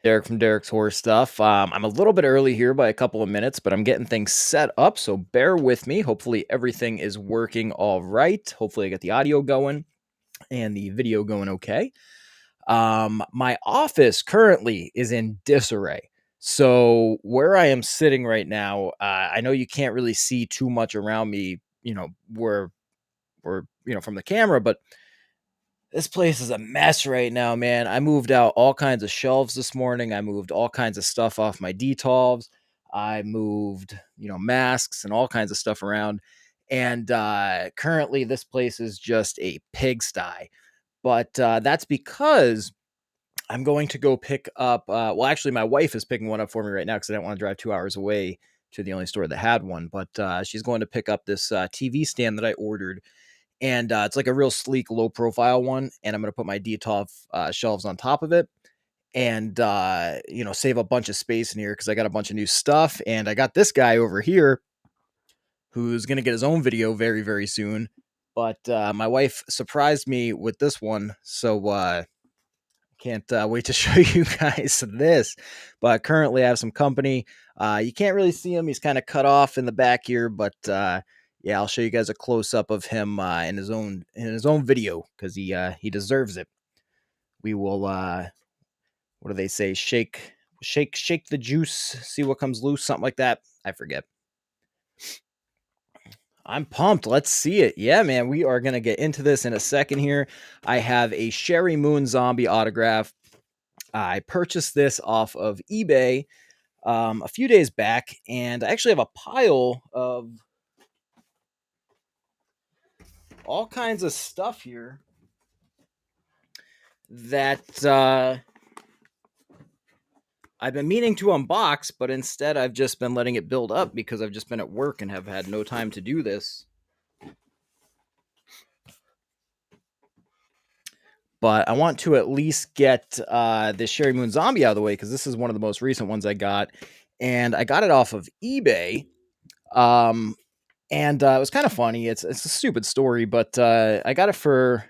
Derek from Derek's Horror Stuff. I'm a little bit early here by a couple of minutes, but I'm getting things set up, so bear with me. Hopefully, everything is working all right. Hopefully, I get the audio going and the video going okay. My office currently is in disarray. So, where I am sitting right now, I know you can't really see too much around me, from the camera, but this place is a mess right now, man. I moved out all kinds of shelves this morning. I moved all kinds of stuff off my detolves. I moved, masks and all kinds of stuff around. And currently, this place is just a pigsty. But that's because I'm going to go pick up. Actually, my wife is picking one up for me right now because I didn't want to drive 2 hours away to the only store that had one. But she's going to pick up this TV stand that I ordered, and it's like a real sleek, low profile one. And I'm going to put my Detolf shelves on top of it, and save a bunch of space in here because I got a bunch of new stuff. And I got this guy over here who's going to get his own video very, very soon. But my wife surprised me with this one, so can't wait to show you guys this. But currently, I have some company. You can't really see him; he's kind of cut off in the back here, but yeah, I'll show you guys a close up of him in his own video because he deserves it. We will what do they say? Shake the juice, see what comes loose, something like that. I forget. I'm pumped. Let's see it. Yeah, man, we are gonna get into this in a second here. I have a Sherri Moon Zombie autograph. I purchased this off of eBay a few days back, and I actually have a pile of all kinds of stuff here that I've been meaning to unbox, but instead I've just been letting it build up because I've just been at work and have had no time to do this. But I want to at least get this Sherri Moon Zombie out of the way because this is one of the most recent ones I got, and I got it off of eBay. And it was kind of funny. It's a stupid story, but I got it for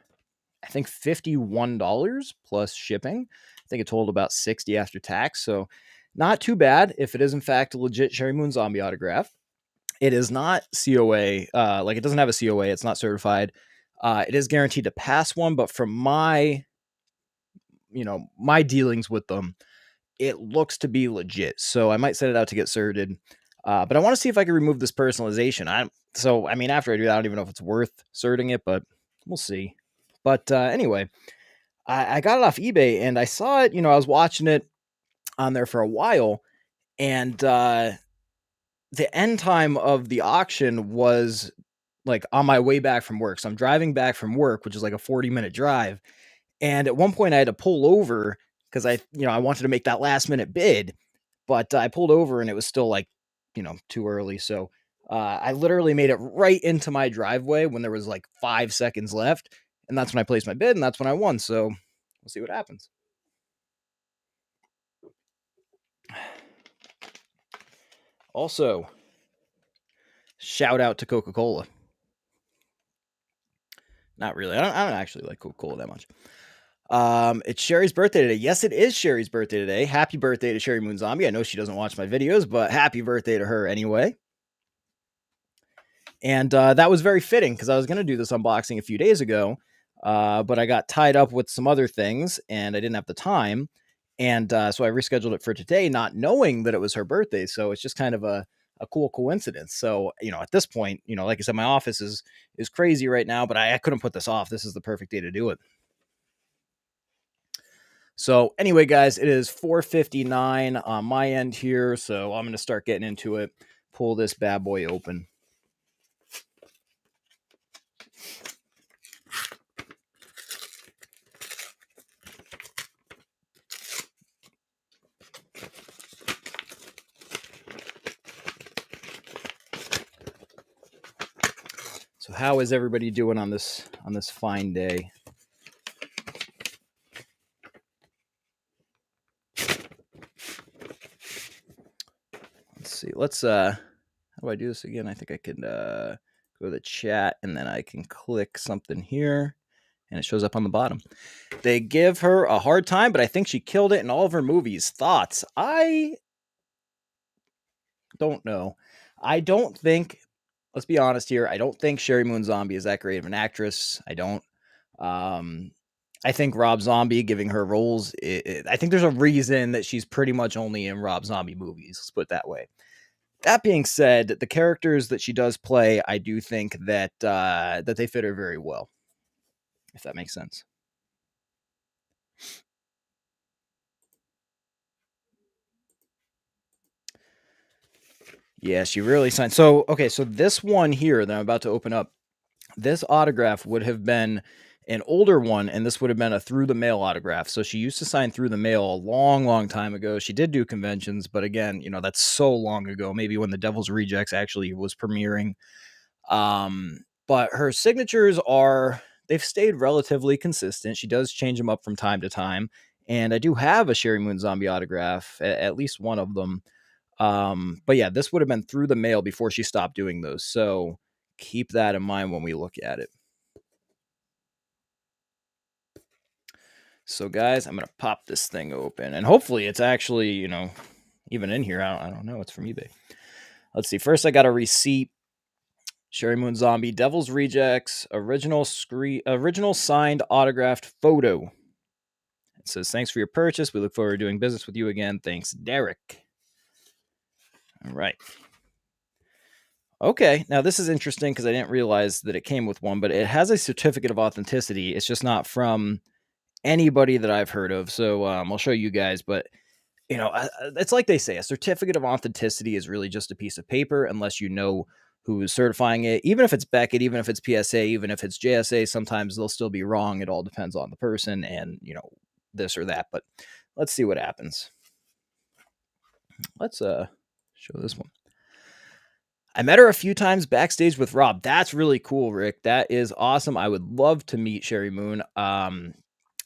I think $51 plus shipping. I think it totaled about 60 after tax, so not too bad if it is in fact a legit Sherri Moon Zombie autograph. It is not COA, like it doesn't have a COA. It's not certified. It is guaranteed to pass one, but from my dealings with them, it looks to be legit. So I might set it out to get certed. But I want to see if I can remove this personalization. After I do that, I don't even know if it's worth certing it, but we'll see. But anyway, I got it off eBay and I saw it. I was watching it on there for a while, and the end time of the auction was like on my way back from work. So I'm driving back from work, which is like a 40-minute drive. And at one point, I had to pull over because I wanted to make that last minute bid, but I pulled over and it was still like too early. So I literally made it right into my driveway when there was like 5 seconds left. And that's when I placed my bid and that's when I won. So we'll see what happens. Also, shout out to Coca-Cola. Not really. I don't actually like Coca-Cola that much. It's Sherri's birthday today. Yes, it is Sherri's birthday today. Happy birthday to Sherri Moon Zombie. I know she doesn't watch my videos, but happy birthday to her anyway. And that was very fitting because I was going to do this unboxing a few days ago, but I got tied up with some other things and I didn't have the time. And so I rescheduled it for today, not knowing that it was her birthday. So it's just kind of a cool coincidence. So, at this point, like I said, my office is crazy right now, but I couldn't put this off. This is the perfect day to do it. So anyway, guys, it is 4:59 on my end here. So I'm going to start getting into it. Pull this bad boy open. So how is everybody doing on this fine day? Let's see. How do I do this again? I think I can go to the chat and then I can click something here and it shows up on the bottom. They give her a hard time, but I think she killed it in all of her movies. Thoughts? I don't know. I don't think, let's be honest here, I don't think Sherri Moon Zombie is that great of an actress. I don't. I think Rob Zombie giving her roles, I think there's a reason that she's pretty much only in Rob Zombie movies. Let's put it that way. That being said, the characters that she does play, I do think that that they fit her very well, if that makes sense. Yeah, she really signed. So, okay, so this one here that I'm about to open up, this autograph would have been an older one, and this would have been a through the mail autograph. So she used to sign through the mail a long, long time ago. She did do conventions, but again, that's so long ago, maybe when the Devil's Rejects actually was premiering. But her signatures they've stayed relatively consistent. She does change them up from time to time. And I do have a Sherri Moon Zombie autograph, at least one of them. But yeah, this would have been through the mail before she stopped doing those. So keep that in mind when we look at it. So guys, I'm going to pop this thing open, and hopefully it's actually, even in here. I don't know. It's from eBay. Let's see. First, I got a receipt. Sherri Moon Zombie, Devil's Rejects, original signed autographed photo. It says, "Thanks for your purchase. We look forward to doing business with you again. Thanks, Derek." All right. Okay, now this is interesting because I didn't realize that it came with one, but it has a certificate of authenticity. It's just not from anybody that I've heard of. So I'll show you guys, but it's like they say, a certificate of authenticity is really just a piece of paper unless you know who's certifying it. Even if it's Beckett, even if it's PSA, even if it's JSA, sometimes they'll still be wrong. It all depends on the person and, this or that. But let's see what happens. Let's show this one. I met her a few times backstage with Rob. That's really cool, Rick. That is awesome. I would love to meet Sherri Moon.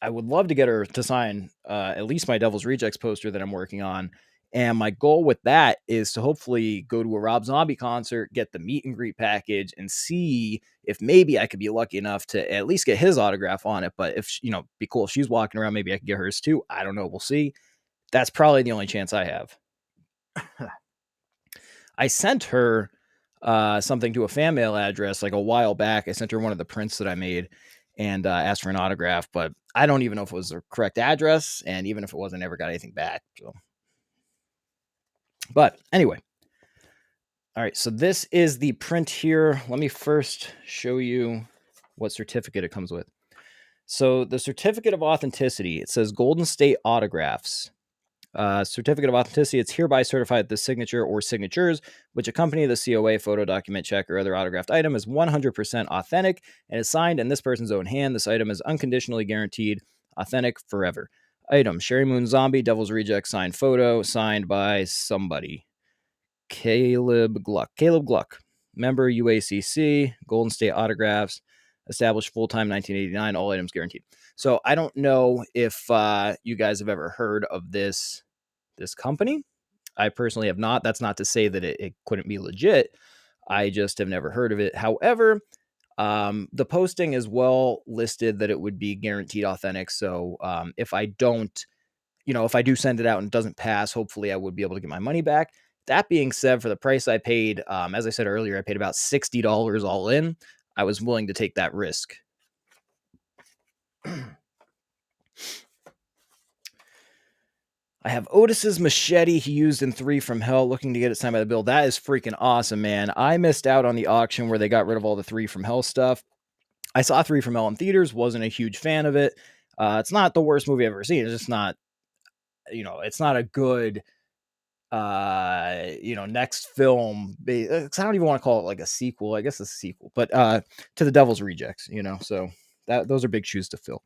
I would love to get her to sign at least my Devil's Rejects poster that I'm working on. And my goal with that is to hopefully go to a Rob Zombie concert, get the meet and greet package, and see if maybe I could be lucky enough to at least get his autograph on it. But if, be cool if she's walking around, maybe I could get hers too. I don't know. We'll see. That's probably the only chance I have. I sent her something to a fan mail address like a while back. I sent her one of the prints that I made and asked for an autograph, but I don't even know if it was the correct address. And even if it wasn't, I never got anything back. So, but anyway. All right. So this is the print here. Let me first show you what certificate it comes with. So the certificate of authenticity, it says Golden State Autographs. Certificate of authenticity, it's hereby certified that the signature or signatures which accompany the COA, photo, document, check, or other autographed item is 100% authentic and is signed in this person's own hand. This item is unconditionally guaranteed authentic forever. Item, Sherri Moon Zombie, Devil's Rejects signed photo, signed by somebody. Caleb Gluck. Member UACC, Golden State Autographs, established full-time 1989, all items guaranteed. So I don't know if you guys have ever heard of this company. I personally have not. That's not to say that it couldn't be legit. I just have never heard of it. However, the posting is well listed that it would be guaranteed authentic. So if I don't, if I do send it out and it doesn't pass, hopefully I would be able to get my money back. That being said, for the price I paid, as I said earlier, I paid about $60 all in. I was willing to take that risk. I have Otis's machete he used in 3 from Hell, looking to get it signed by the bill. That is freaking awesome, man. I missed out on the auction where they got rid of all the 3 from Hell stuff. I saw 3 from Hell in theaters, wasn't a huge fan of it. It's not the worst movie I've ever seen. It's just not, it's not a good, next film. I don't even want to call it like a sequel. I guess it's a sequel, but to the Devil's Rejects, so those are big shoes to fill.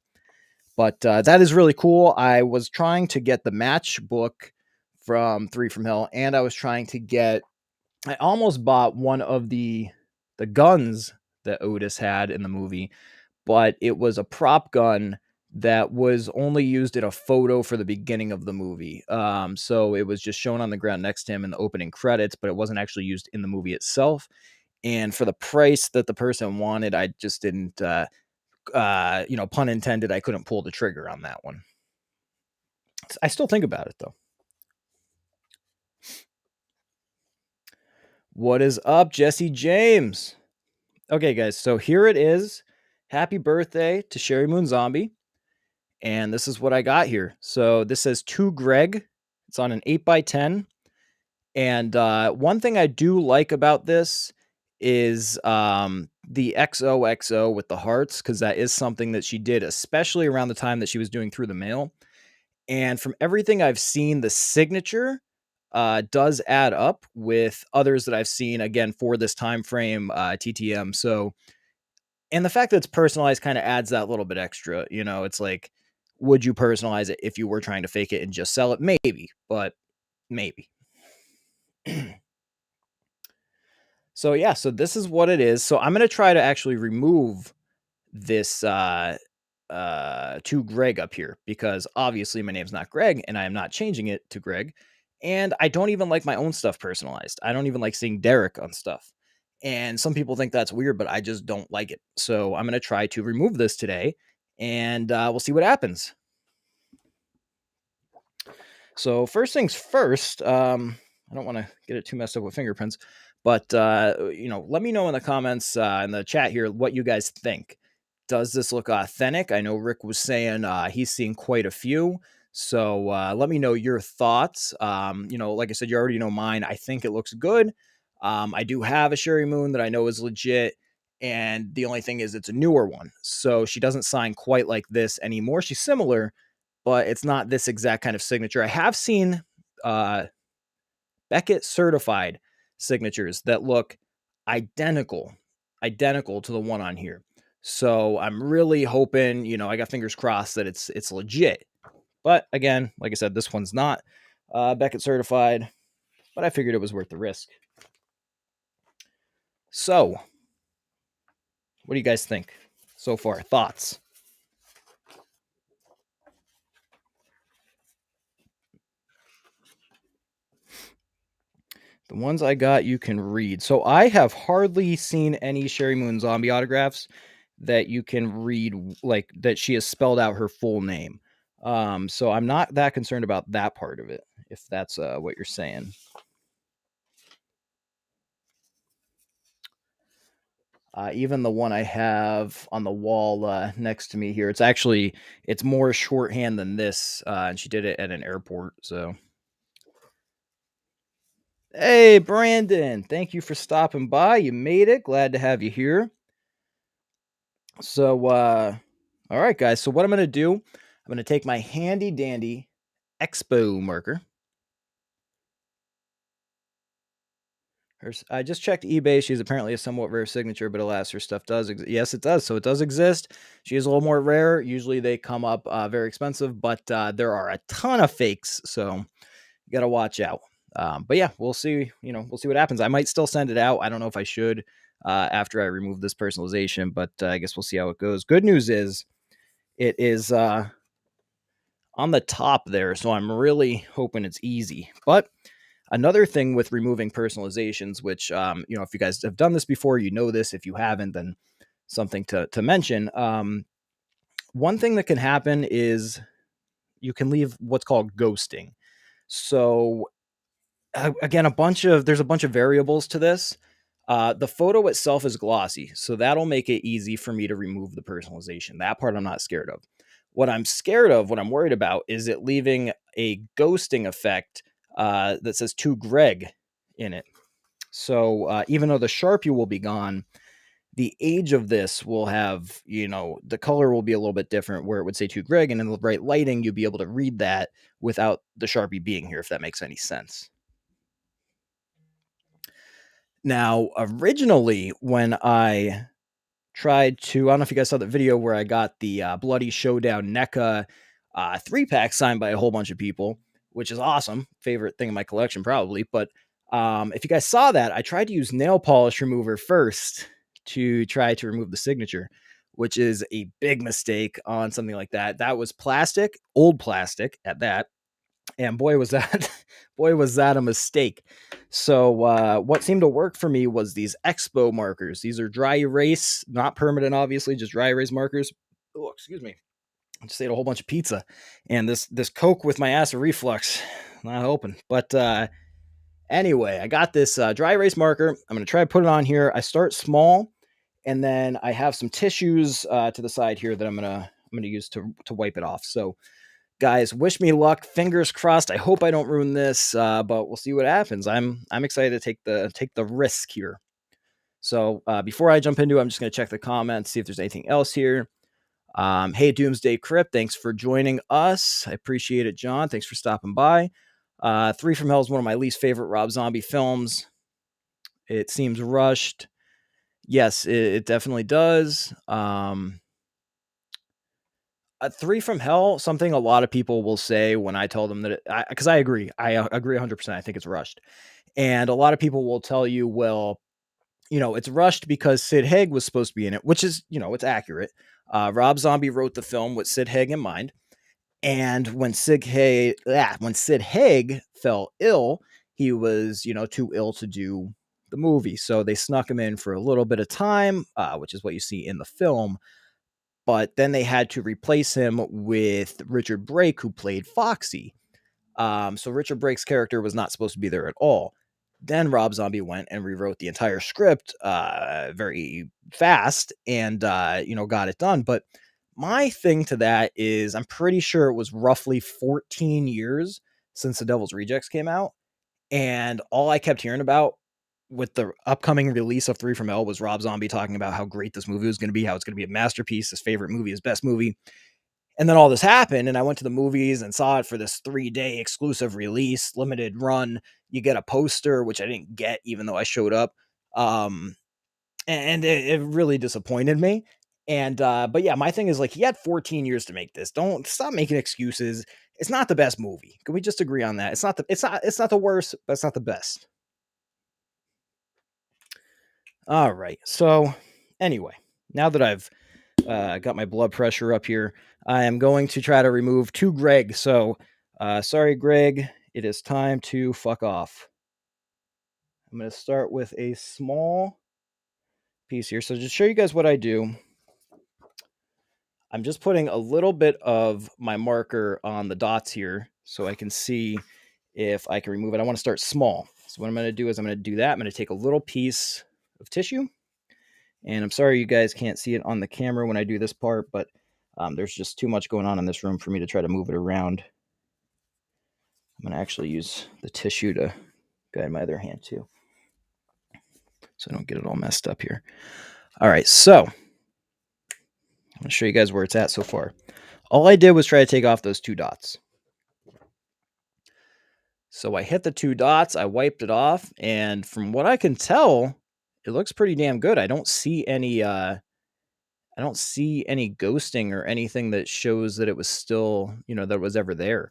But that is really cool. I was trying to get the matchbook from 3 from Hell, and I was trying to get, I almost bought one of the guns that Otis had in the movie, but it was a prop gun that was only used in a photo for the beginning of the movie. So it was just shown on the ground next to him in the opening credits, but it wasn't actually used in the movie itself. And for the price that the person wanted, I just didn't pun intended, I couldn't pull the trigger on that one. I still think about it though. What is up, Jesse James? Okay, guys, so here it is. Happy birthday to Sherri Moon Zombie. And this is what I got here. So this says to Greg. It's on an 8x10. And one thing I do like about this is the XOXO with the hearts, because that is something that she did, especially around the time that she was doing Through the Mail. And from everything I've seen, the signature does add up with others that I've seen, again, for this time frame, TTM. So, and the fact that it's personalized kind of adds that little bit extra. It's like, would you personalize it if you were trying to fake it and just sell it? Maybe, but maybe. So yeah, so this is what it is. So I'm going to try to actually remove this to Greg up here, because obviously my name's not Greg and I am not changing it to Greg. And I don't even like my own stuff personalized. I don't even like seeing Derek on stuff. And some people think that's weird, but I just don't like it. So I'm going to try to remove this today, and we'll see what happens. So first things first, I don't want to get it too messed up with fingerprints, but let me know in the comments in the chat here what you guys think. Does this look authentic? I know Rick was saying he's seen quite a few. So let me know your thoughts. Like I said, you already know mine. I think it looks good. I do have a Sherri Moon that I know is legit. And the only thing is it's a newer one. So she doesn't sign quite like this anymore. She's similar, but it's not this exact kind of signature. I have seen Beckett certified signatures that look identical to the one on here. So I'm really hoping, I got fingers crossed that it's legit. But again, like I said, this one's not Beckett certified, but I figured it was worth the risk. So, what do you guys think so far? Thoughts? The ones I got, you can read. So I have hardly seen any Sherri Moon Zombie autographs that you can read, like that she has spelled out her full name. So I'm not that concerned about that part of it, if that's what you're saying. Even the one I have on the wall next to me here, it's more shorthand than this, and she did it at an airport. So, hey, Brandon, thank you for stopping by. You made it. Glad to have you here. So, all right, guys. So what I'm going to do, I'm going to take my handy dandy Expo marker. I just checked eBay. She's apparently a somewhat rare signature, but alas, her stuff does exist. Yes, it does. So it does exist. She is a little more rare. Usually they come up very expensive, but there are a ton of fakes. So you got to watch out. But yeah, we'll see. We'll see what happens. I might still send it out. I don't know if I should after I remove this personalization, but I guess we'll see how it goes. Good news is it is on the top there. So I'm really hoping it's easy. But another thing with removing personalizations, which, if you guys have done this before, you know this. If you haven't, then something to mention. One thing that can happen is you can leave what's called ghosting. So again, there's a bunch of variables to this. The photo itself is glossy, so that'll make it easy for me to remove the personalization. That part I'm not scared of. What I'm scared of, what I'm worried about, is it leaving a ghosting effect that says to Greg in it. So even though the Sharpie will be gone, the age of this will have, the color will be a little bit different, where it would say to Greg, and in the bright lighting, you'll be able to read that without the Sharpie being here, if that makes any sense. Now, originally, when I tried to, I don't know if you guys saw the video where I got the Bloody Showdown NECA 3-pack signed by a whole bunch of people, which is awesome. Favorite thing in my collection, probably. But if you guys saw that, I tried to use nail polish remover first to try to remove the signature, which is a big mistake on something like that. That was plastic, old plastic at that. And boy, was that boy, was that a mistake. So what seemed to work for me was these Expo markers. These are dry erase, not permanent, obviously, just dry erase markers. Oh, excuse me. I just ate a whole bunch of pizza, and this Coke with my acid reflux, not helping. But anyway, I got this dry erase marker. I'm gonna try to put it on here. I start small, and then I have some tissues to the side here that I'm gonna use to wipe it off. So guys, wish me luck. Fingers crossed. I hope I don't ruin this, but we'll see what happens. I'm excited to take the risk here. So before I jump into it, I'm just gonna check the comments, see if there's anything else here. Hey, Doomsday Crypt, thanks for joining us. I appreciate it, John. Thanks for stopping by. Three from Hell is one of my least favorite Rob Zombie films. It seems rushed. Yes, it definitely does. Three from Hell, something a lot of people will say when I tell them that, because I agree. I agree 100%. I think it's rushed. And a lot of people will tell you, well, it's rushed because Sid Haig was supposed to be in it, which is, it's accurate. Rob Zombie wrote the film with Sid Haig in mind. And when Sid Haig fell ill, he was, too ill to do the movie. So they snuck him in for a little bit of time, which is what you see in the film. But then they had to replace him with Richard Brake, who played Foxy. So Richard Brake's character was not supposed to be there at all. Then Rob Zombie went and rewrote the entire script very fast and, got it done. But my thing to that is I'm pretty sure it was roughly 14 years since The Devil's Rejects came out. And all I kept hearing about with the upcoming release of Three from Hell was Rob Zombie talking about how great this movie was going to be, how it's going to be a masterpiece, his favorite movie, his best movie. And then all this happened, and I went to the movies and saw it for this 3-day exclusive release, limited run. You get a poster, which I didn't get, even though I showed up. And it really disappointed me. And but yeah, my thing is like he had 14 years to make this. Don't stop making excuses. It's not the best movie. Can we just agree on that? It's not the worst, but it's not the best. All right. So anyway, now that I've got my blood pressure up here, I am going to try to remove two Greg. So sorry, Greg. It is time to fuck off. I'm going to start with a small piece here. So just show you guys what I do. I'm just putting a little bit of my marker on the dots here so I can see if I can remove it. I want to start small. So what I'm going to do is I'm going to do that. I'm going to take a little piece of tissue. And I'm sorry you guys can't see it on the camera when I do this part, but there's just too much going on in this room for me to try to move it around. I'm going to actually use the tissue to guide my other hand too, so I don't get it all messed up here. All right, so I'm going to show you guys where it's at so far. All I did was try to take off those two dots. So I hit the two dots, I wiped it off, and from what I can tell, it looks pretty damn good. I don't see any ghosting or anything that shows that it was still, that it was ever there.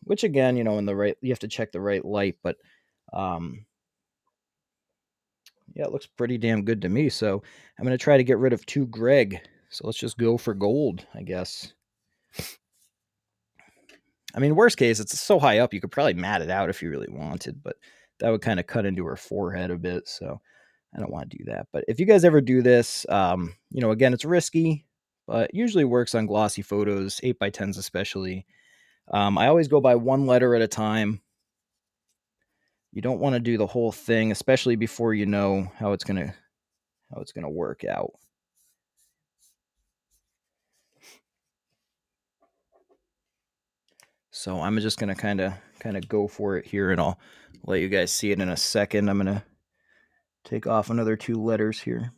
Which again, in the right, you have to check the right light, but yeah, it looks pretty damn good to me. So I'm going to try to get rid of two Greg. So let's just go for gold, I guess. I mean, worst case, it's so high up, you could probably mat it out if you really wanted, but that would kind of cut into her forehead a bit. So I don't want to do that. But if you guys ever do this, again, it's risky, but usually works on glossy photos, 8x10s especially. I always go by one letter at a time. You don't want to do the whole thing, especially before you know how it's gonna work out. So I'm just gonna kind of go for it here, and I'll let you guys see it in a second. I'm gonna take off another two letters here.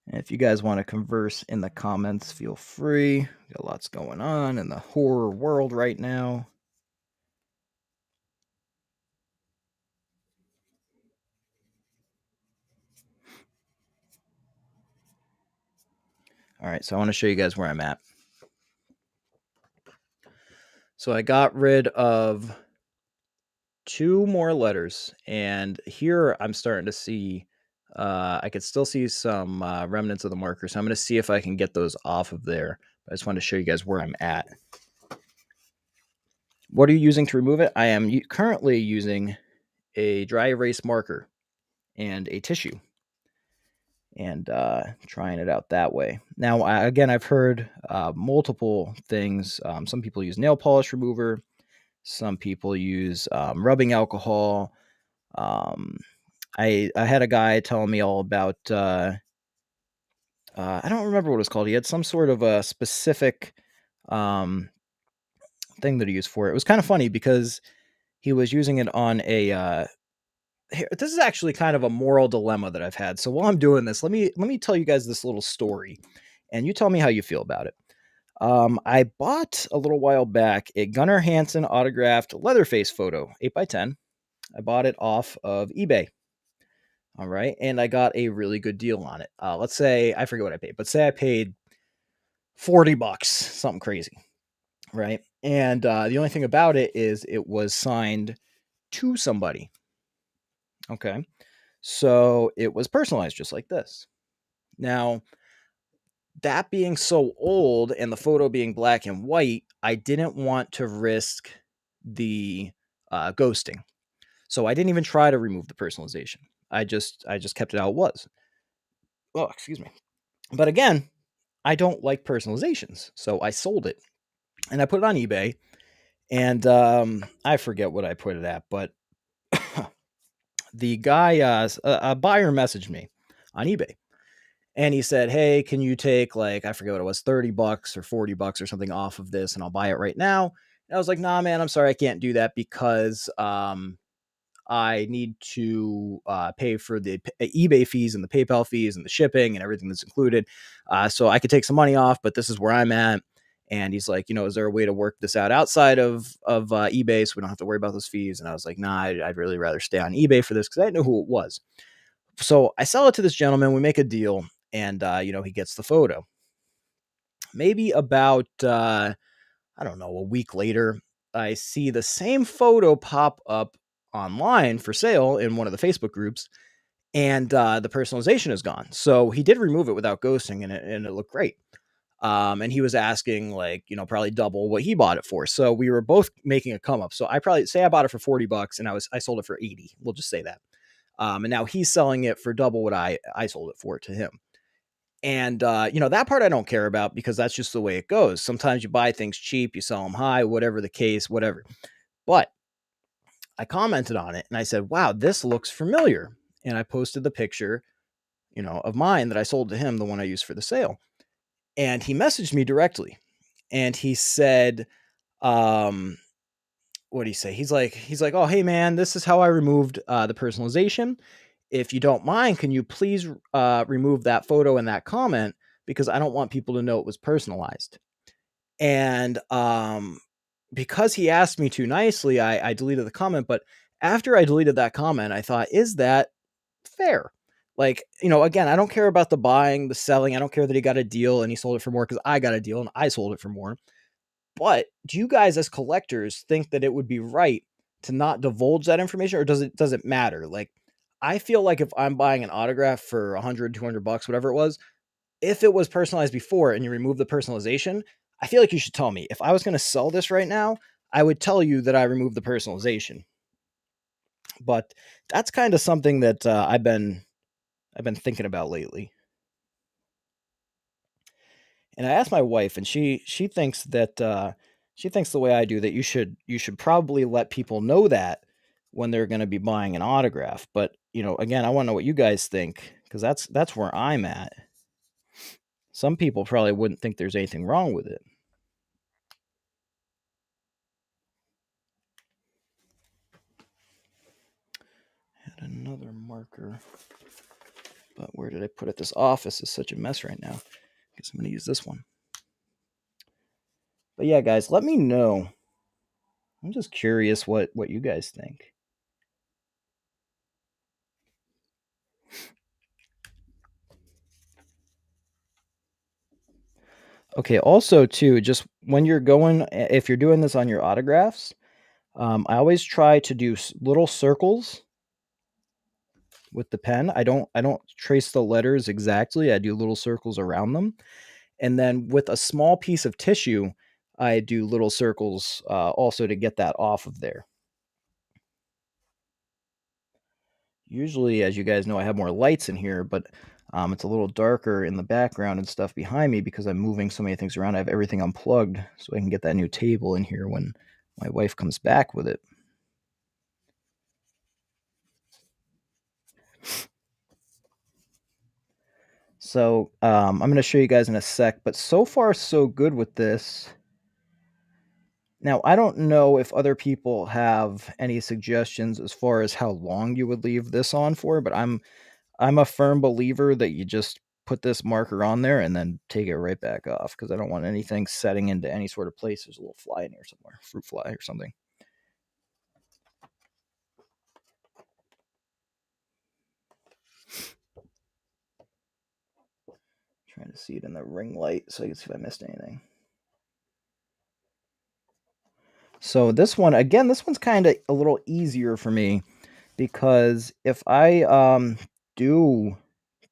And if you guys want to converse in the comments, feel free. We've got lots going on in the horror world right now. All right, so I want to show you guys where I'm at. So I got rid of two more letters, and here I'm starting to see, I could still see some remnants of the marker. So I'm going to see if I can get those off of there. I just want to show you guys where I'm at. What are you using to remove it? I am currently using a dry erase marker and a tissue, and trying it out that way. Now, again, I've heard multiple things. Some people use nail polish remover. Some people use rubbing alcohol. Um, I had a guy telling me all about. I don't remember what it was called. He had some sort of a specific um, thing that he used for it. It was kind of funny because he was using it on a. Here, this is actually kind of a moral dilemma that I've had. So while I'm doing this, let me tell you guys this little story, and you tell me how you feel about it. I bought a little while back a Gunnar Hansen autographed Leatherface photo, 8x10. I bought it off of eBay. All right. And I got a really good deal on it. Let's say, I forget what I paid, but say I paid $40, something crazy. Right. And the only thing about it is it was signed to somebody. Okay. So it was personalized just like this. Now, that being so old and the photo being black and white, I didn't want to risk the ghosting. So I didn't even try to remove the personalization. I just kept it how it was. Oh, excuse me. But again, I don't like personalizations, so I sold it and I put it on eBay. And I forget what I put it at, but the guy, a buyer, messaged me on eBay, and he said, "Hey, can you take, like, I forget what it was, $30 or $40 or something off of this, and I'll buy it right now." And I was like, "Nah, man, I'm sorry, I can't do that because I need to pay for the eBay fees and the PayPal fees and the shipping and everything that's included. So I could take some money off, but this is where I'm at." And he's like, "Is there a way to work this out outside of eBay so we don't have to worry about those fees?" And I was like, "Nah, I'd really rather stay on eBay for this," because I didn't know who it was. So I sell it to this gentleman. We make a deal, and he gets the photo. Maybe about I don't know, a week later, I see the same photo pop up online for sale in one of the Facebook groups, and the personalization is gone. So he did remove it without ghosting, and it looked great. And he was asking, like, probably double what he bought it for. So we were both making a come up. So I probably say I bought it for $40 and I sold it for 80. We'll just say that. And now he's selling it for double what I sold it for to him. And, that part I don't care about because that's just the way it goes. Sometimes you buy things cheap, you sell them high, whatever the case, whatever. But I commented on it and I said, "Wow, this looks familiar." And I posted the picture, of mine that I sold to him, the one I used for the sale. And he messaged me directly and he said, um, what did he say? He's like, "Oh, hey man, this is how I removed the personalization. If you don't mind, can you please remove that photo and that comment because I don't want people to know it was personalized." And because he asked me too nicely, I deleted the comment. But after I deleted that comment, I thought, is that fair? Like, again, I don't care about the buying, the selling. I don't care that he got a deal and he sold it for more because I got a deal and I sold it for more. But do you guys as collectors think that it would be right to not divulge that information, or does it matter? Like, I feel like if I'm buying an autograph for 100, $200, whatever it was, if it was personalized before and you remove the personalization, I feel like you should tell me. If I was going to sell this right now, I would tell you that I removed the personalization. But that's kind of something that I've been thinking about lately. And I asked my wife, and she thinks that she thinks the way I do, that you should probably let people know that when they're going to be buying an autograph. But again, I want to know what you guys think because that's where I'm at. Some people probably wouldn't think there's anything wrong with it. Had another marker, but where did I put it? This office is such a mess right now. Guess I'm going to use this one. But yeah, guys, let me know. I'm just curious what you guys think. Okay, also too, just when you're going, if you're doing this on your autographs, I always try to do little circles with the pen. I don't trace the letters exactly. I do little circles around them, and then with a small piece of tissue, I do little circles also to get that off of there. Usually, as you guys know, I have more lights in here, but it's a little darker in the background and stuff behind me because I'm moving so many things around. I have everything unplugged so I can get that new table in here when my wife comes back with it. So I'm going to show you guys in a sec, but so far so good with this. Now, I don't know if other people have any suggestions as far as how long you would leave this on for, but I'm a firm believer that you just put this marker on there and then take it right back off because I don't want anything setting into any sort of place. There's a little fly in here somewhere, fruit fly or something. Trying to see it in the ring light so I can see if I missed anything. So this one, again, this one's kind of a little easier for me because if I do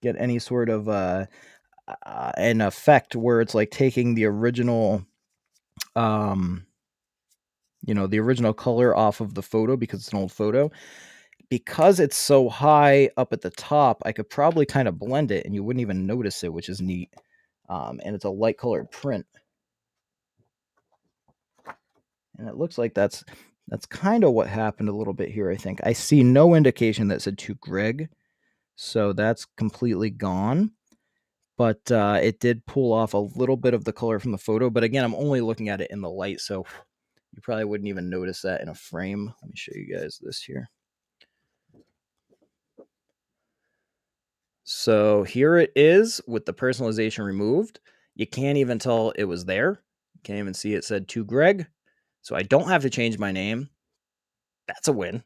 get any sort of an effect where it's like taking the original the original color off of the photo because it's an old photo, because it's so high up at the top, I could probably kind of blend it and you wouldn't even notice it, which is neat. And it's a light colored print. And it looks like that's kind of what happened a little bit here, I think. I see no indication that said to Greg, so that's completely gone. But it did pull off a little bit of the color from the photo. But again, I'm only looking at it in the light, so you probably wouldn't even notice that in a frame. Let me show you guys this here. So here it is with the personalization removed. You can't even tell it was there. You can't even see it said to Greg. So I don't have to change my name. That's a win.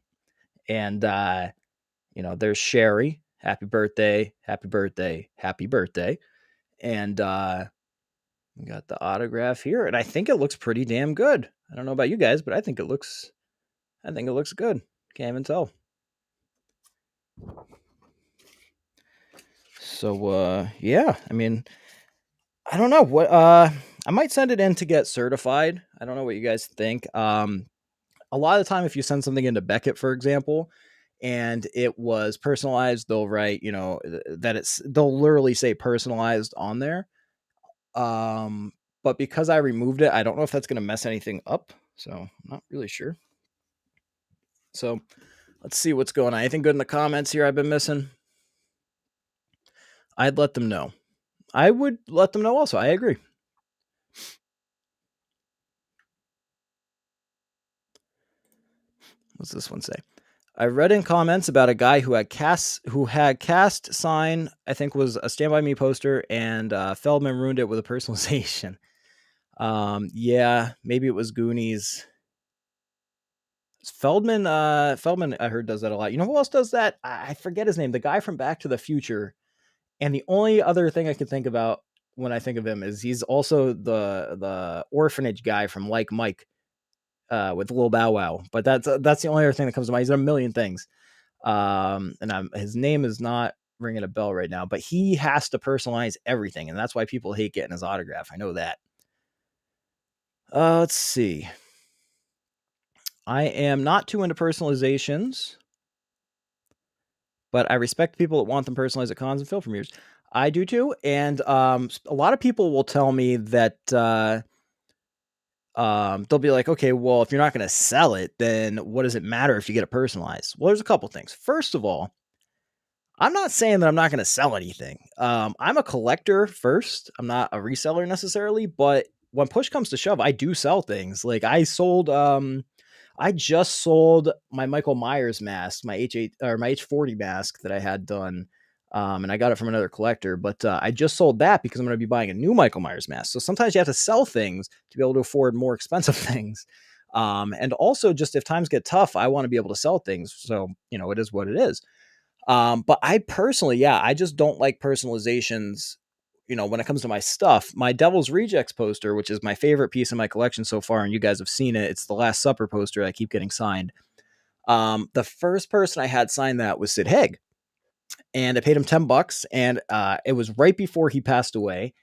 And, there's Sherri. Happy birthday, happy birthday, happy birthday. And we got the autograph here. And I think it looks pretty damn good. I don't know about you guys, but I think it looks good. Can't even tell. So, yeah, I mean, I don't know what, I might send it in to get certified. I don't know what you guys think. A lot of the time, if you send something into Beckett, for example, and it was personalized, they'll write, that they'll literally say personalized on there. But because I removed it, I don't know if that's going to mess anything up. So I'm not really sure. So let's see what's going on. Anything good in the comments here I've been missing? I'd let them know. I would let them know also. I agree. What's this one say? I read in comments about a guy who had cast sign, I think was a Stand By Me poster, and Feldman ruined it with a personalization. Yeah, maybe it was Goonies. Feldman, I heard does that a lot. You know who else does that? I forget his name. The guy from Back to the Future. And the only other thing I can think about when I think of him is he's also the orphanage guy from Like Mike, with Lil Bow Wow. But that's the only other thing that comes to mind. He's done a million things. And his name is not ringing a bell right now, but he has to personalize everything, and that's why people hate getting his autograph. I know that. Let's see. I am not too into personalizations, but I respect people that want them personalized at cons and film premieres. I do too, and a lot of people will tell me that they'll be like, okay, well, if you're not going to sell it, then what does it matter if you get it personalized? Well, there's a couple things. First of all, I'm not saying that I'm not going to sell anything. I'm a collector first. I'm not a reseller necessarily, but when push comes to shove, I do sell things. Like I just sold my Michael Myers mask, my H8 or my H40 mask that I had done. And I got it from another collector, but I just sold that because I'm going to be buying a new Michael Myers mask. So sometimes you have to sell things to be able to afford more expensive things. And also just if times get tough, I want to be able to sell things. So, it is what it is. But I personally, I just don't like personalizations. When it comes to my stuff, my Devil's Rejects poster, which is my favorite piece in my collection so far, and you guys have seen it. It's the Last Supper poster. I keep getting signed. The first person I had sign that was Sid Haig, and I paid him $10, and it was right before he passed away.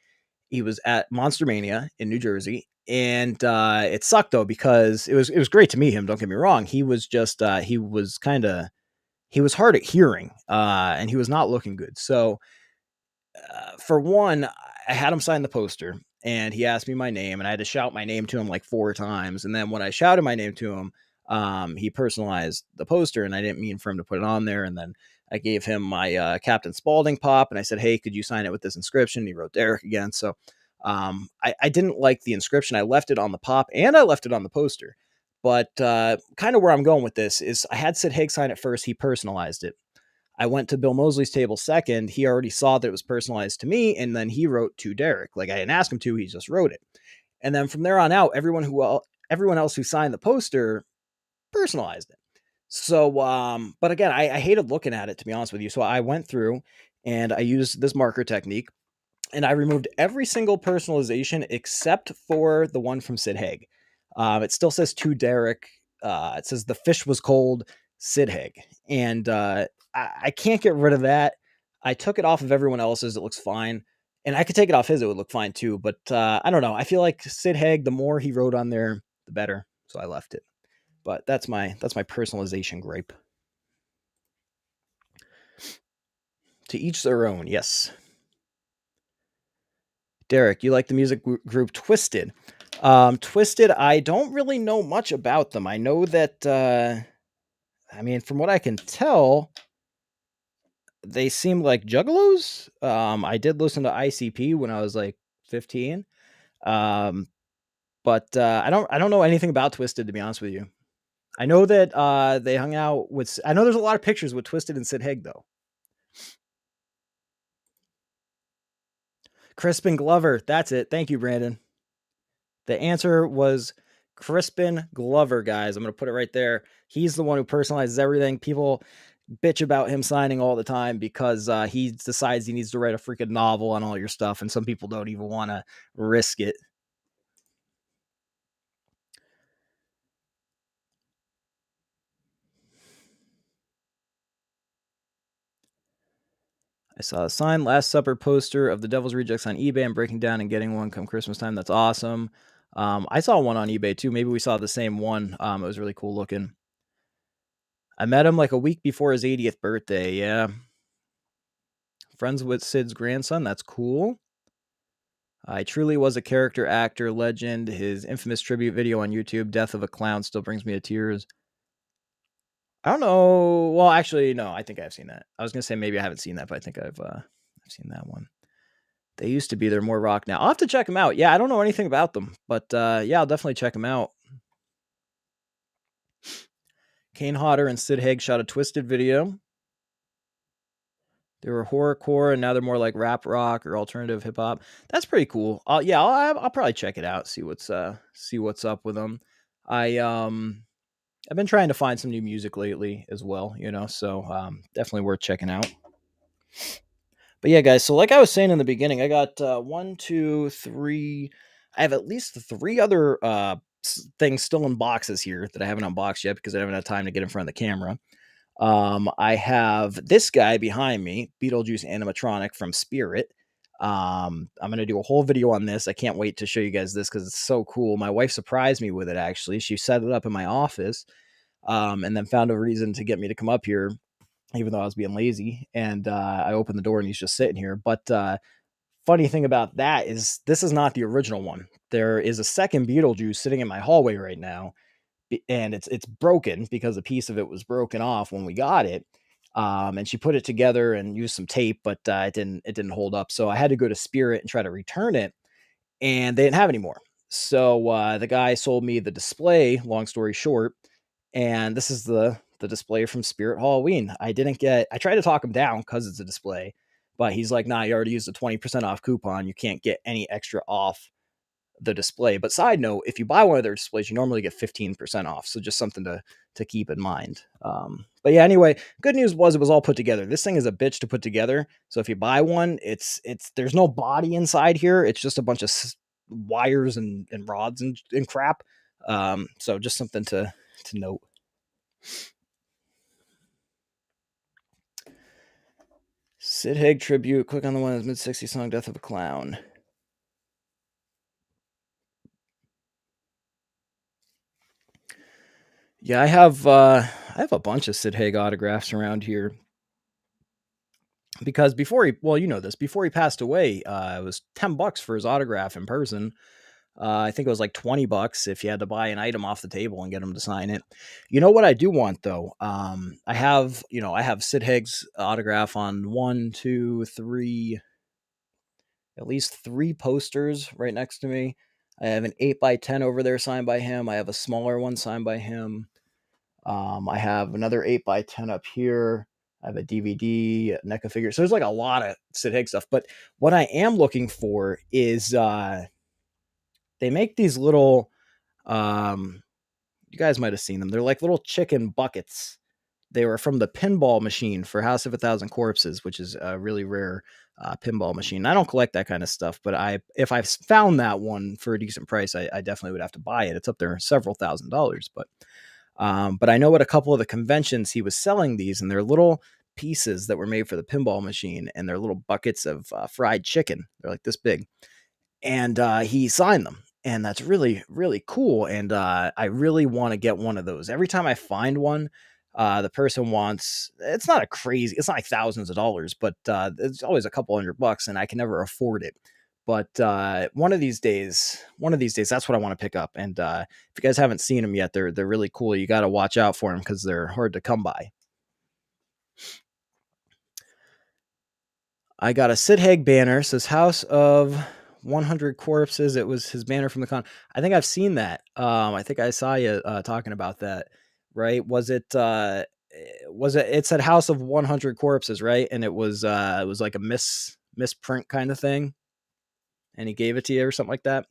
He was at Monster Mania in New Jersey, and it sucked though because it was great to meet him. Don't get me wrong. He was just he was hard at hearing, and he was not looking good. So for one, I had him sign the poster, and he asked me my name, and I had to shout my name to him like 4 times. And then when I shouted my name to him, he personalized the poster, and I didn't mean for him to put it on there. And then I gave him my Captain Spaulding pop, and I said, "Hey, could you sign it with this inscription?" He wrote Derek again. So I didn't like the inscription. I left it on the pop, and I left it on the poster. But kind of where I'm going with this is I had Sid Haig sign it first. He personalized it. I went to Bill Mosley's table second. He already saw that it was personalized to me, and then he wrote to Derek. Like I didn't ask him to, he just wrote it. And then from there on out, everyone else who signed the poster personalized it. So, but again, I hated looking at it, to be honest with you. So I went through and I used this marker technique, and I removed every single personalization except for the one from Sid Haig. It still says to Derek. It says the fish was cold, Sid Haig, and I can't get rid of that. I took it off of everyone else's. It looks fine, and I could take it off his. It would look fine too. But I don't know. I feel like Sid Haig, the more he wrote on there, the better. So I left it. But that's my personalization gripe. To each their own. Yes. Derek, you like the music group Twisted? Twisted, I don't really know much about them. I know that, I mean, from what I can tell, they seem like juggalos. I did listen to ICP when I was like 15. Um, but I don't know anything about Twisted, to be honest with you. I know that they hung out with. I know there's a lot of pictures with Twisted and Sid Haig though. Crispin Glover, that's it. Thank you, Brandon. The answer was Crispin Glover, guys. I'm going to put it right there. He's the one who personalizes everything. People bitch about him signing all the time because he decides he needs to write a freaking novel on all your stuff, and some people don't even want to risk it. I saw a signed Last Supper poster of the Devil's Rejects on eBay. I'm breaking down and getting one come Christmas time. That's awesome. I saw one on eBay too. Maybe we saw the same one. It was really cool looking. I met him like a week before his 80th birthday. Yeah. Friends with Sid's grandson. That's cool. He truly was a character actor, legend. His infamous tribute video on YouTube, Death of a Clown, still brings me to tears. I don't know. Well, actually, no, I think I've seen that. I was going to say maybe I haven't seen that, but I think I've seen that one. They used to be. They're more rock now. I'll have to check them out. Yeah, I don't know anything about them, but yeah, I'll definitely check them out. Kane Hodder and Sid Haig shot a Twisted video. They were horrorcore, and now they're more like rap rock or alternative hip hop. That's pretty cool. Yeah, I'll probably check it out. See what's up with them. I've been trying to find some new music lately as well. So definitely worth checking out. But yeah, guys. So like I was saying in the beginning, I got 1, 2, 3. I have at least 3 other things still in boxes here that I haven't unboxed yet because I haven't had time to get in front of the camera. I have this guy behind me, Beetlejuice Animatronic from Spirit. I'm going to do a whole video on this. I can't wait to show you guys this because it's so cool. My wife surprised me with it, actually. She set it up in my office and then found a reason to get me to come up here, even though I was being lazy. And I opened the door and he's just sitting here. But funny thing about that is this is not the original one. There is a second Beetlejuice sitting in my hallway right now, and it's broken because a piece of it was broken off when we got it. And she put it together and used some tape, but it didn't hold up. So I had to go to Spirit and try to return it, and they didn't have any more. So the guy sold me the display. Long story short, and this is the display from Spirit Halloween. I tried to talk him down because it's a display, but he's like, "Nah, you already used a 20% off coupon. You can't get any extra off the display." But side note, if you buy one of their displays, you normally get 15% off. So just something to keep in mind. But yeah, anyway, good news was it was all put together. This thing is a bitch to put together. So if you buy one, it's there's no body inside here. It's just a bunch of wires and rods and crap. So just something to note. Sid Haig tribute. Click on the one that's mid-60s song, Death of a Clown. Yeah, I have a bunch of Sid Haig autographs around here because before he, well, you know this, before he passed away, it was $10 for his autograph in person. I think it was like $20 if you had to buy an item off the table and get him to sign it. You know what I do want though? I have Sid Haig's autograph on one, two, three, at least three posters right next to me. I have an 8x10 over there signed by him. I have a smaller one signed by him. I have another 8x10 up here. I have a DVD, a NECA figure. So there's like a lot of Sid Haig stuff. But what I am looking for is they make these little you guys might have seen them. They're like little chicken buckets. They were from the pinball machine for House of a Thousand Corpses, which is a really rare pinball machine. I don't collect that kind of stuff, but if I found that one for a decent price, I definitely would have to buy it. It's up there several $1,000s, but I know at a couple of the conventions he was selling these, and they're little pieces that were made for the pinball machine, and they're little buckets of fried chicken. They're like this big, and he signed them, and that's really really cool. And I really want to get one of those. Every time I find one, the person wants, it's not a crazy, it's not like thousands of dollars, but it's always a couple $100, and I can never afford it. But one of these days, that's what I want to pick up. And if you guys haven't seen them yet, they're really cool. You got to watch out for them because they're hard to come by. I got a Sid Haig banner. Says House of 100 Corpses. It was his banner from the con. I think I've seen that. I think I saw you talking about that. Right? Was it? Was it? It said House of 100 Corpses, right? And it was like a misprint kind of thing, and he gave it to you or something like that.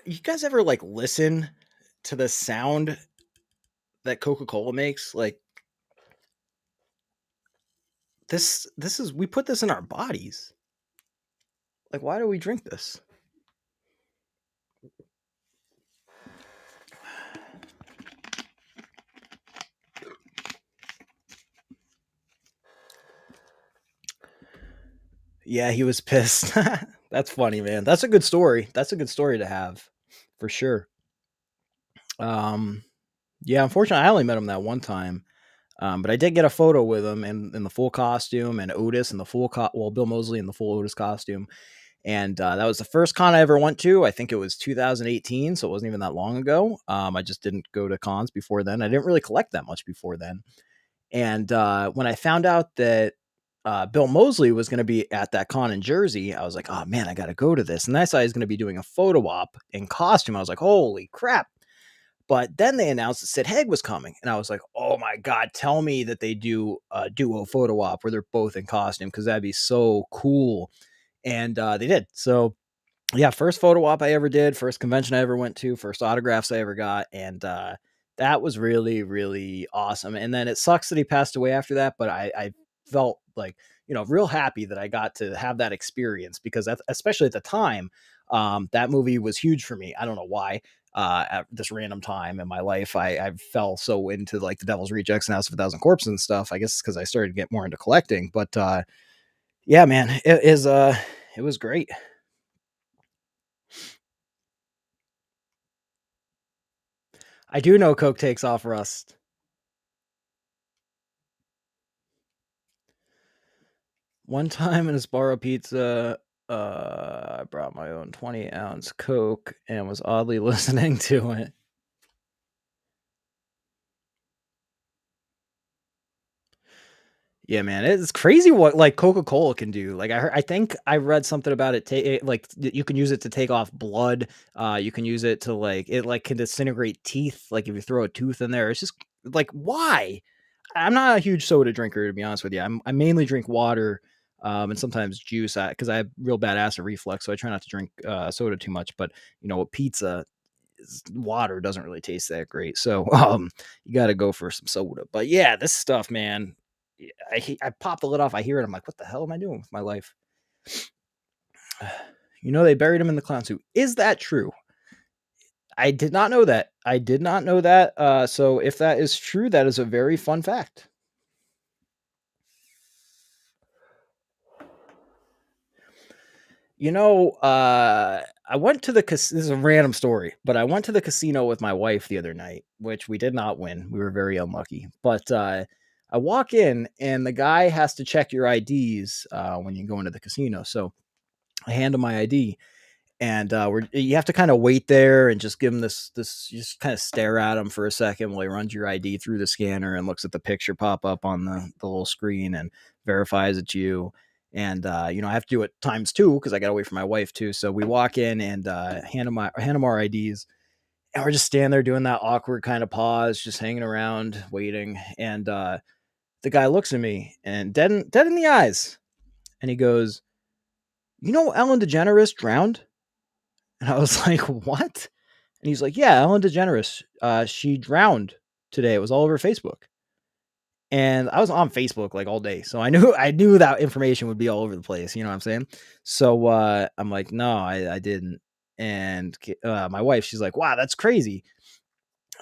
You guys ever like listen to the sound that Coca-Cola makes? Like this is, we put this in our bodies. Like, why do we drink this? Yeah, he was pissed. That's funny, man. That's a good story. That's a good story to have, for sure. Um, yeah, unfortunately, I only met him that one time. But I did get a photo with him in the full costume, and Otis in the Bill Moseley in the full Otis costume. And that was the first con I ever went to. I think it was 2018, so it wasn't even that long ago. I just didn't go to cons before then. I didn't really collect that much before then. And when I found out that Bill Moseley was going to be at that con in Jersey, I was like, oh man, I got to go to this. And I saw he's going to be doing a photo op in costume. I was like, holy crap. But then they announced that Sid Haig was coming. And I was like, oh my God, tell me that they do a duo photo op where they're both in costume, because that'd be so cool. And they did. So yeah, first photo op I ever did, first convention I ever went to, first autographs I ever got, and that was really, really awesome. And then it sucks that he passed away after that, but I felt like, real happy that I got to have that experience, because especially at the time, that movie was huge for me. I don't know why. At this random time in my life, I fell so into like the Devil's Rejects and House of a Thousand Corpses and stuff. I guess because I started to get more into collecting, but yeah, man, it was great. I do know Coke takes off rust. One time in a Sbarro pizza, I brought my own 20-ounce Coke and was oddly listening to it. Yeah, man, it's crazy what like Coca-Cola can do. Like I think I read something about it. Like you can use it to take off blood. You can use it to like it like can disintegrate teeth. Like if you throw a tooth in there, it's just like why? I'm not a huge soda drinker, to be honest with you. I mainly drink water, and sometimes juice because I have real bad acid reflux, so I try not to drink soda too much. But with pizza, water doesn't really taste that great, so you got to go for some soda. But yeah, this stuff, man, I pop the lid off, I hear it, I'm like, what the hell am I doing with my life? They buried him in the clown suit. Is that true? I did not know that. I did not know that. So if that is true, that is a very fun fact. I went to this is a random story, but I went to the casino with my wife the other night, which we did not win. We were very unlucky. But I walk in and the guy has to check your IDs when you go into the casino. So I hand him my ID, and you have to kind of wait there and just give him this you just kind of stare at him for a second while he runs your ID through the scanner and looks at the picture pop up on the little screen and verifies it's you. And I have to do it times two because I got to wait for my wife too. So we walk in and hand him our IDs, and we're just standing there doing that awkward kind of pause, just hanging around waiting. And the guy looks at me and dead in the eyes, and he goes, Ellen DeGeneres drowned? And I was like, "What?" And he's like, "Yeah, Ellen DeGeneres, she drowned today. It was all over Facebook." And I was on Facebook like all day, so I knew that information would be all over the place. You know what I'm saying? So I'm like, "No, I didn't." And my wife, she's like, "Wow, that's crazy."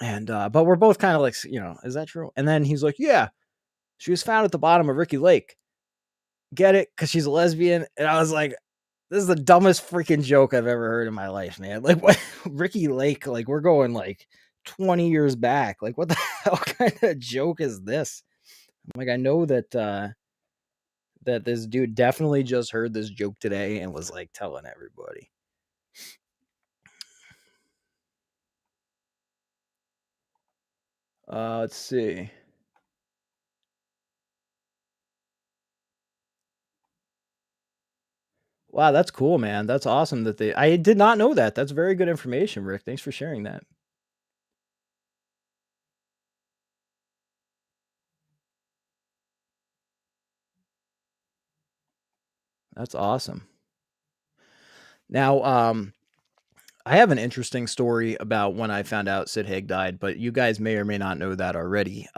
And but we're both kind of like, is that true? And then he's like, "Yeah, she was found at the bottom of Ricky Lake. Get it? Because she's a lesbian." And I was like, this is the dumbest freaking joke I've ever heard in my life, man. Like, what? Ricky Lake, like, we're going like 20 years back. Like, what the hell kind of joke is this? I'm like, I know that this dude definitely just heard this joke today and was like telling everybody. Let's see. Wow, that's cool, man. That's awesome I did not know that. That's very good information, Rick. Thanks for sharing that. That's awesome. Now, I have an interesting story about when I found out Sid Haig died, but you guys may or may not know that already.